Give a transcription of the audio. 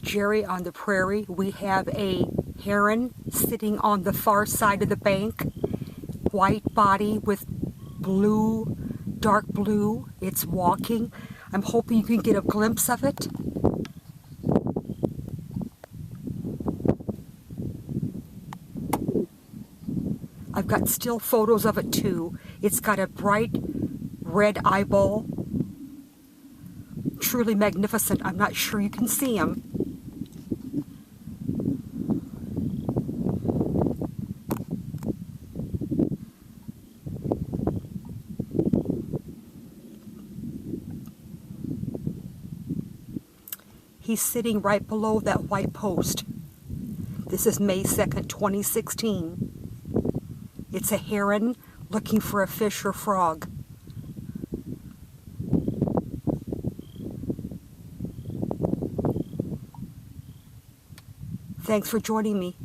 Gerri on the prairie. We have a heron sitting on the far side of the bank. White body with blue, dark blue. It's walking. I'm hoping you can get a glimpse of it. I've got still photos of it too. It's got a bright red eyeball. Truly magnificent. I'm not sure you can see him. He's sitting right below that white post. This is May 2nd, 2016. It's a heron looking for a fish or frog. Thanks for joining me.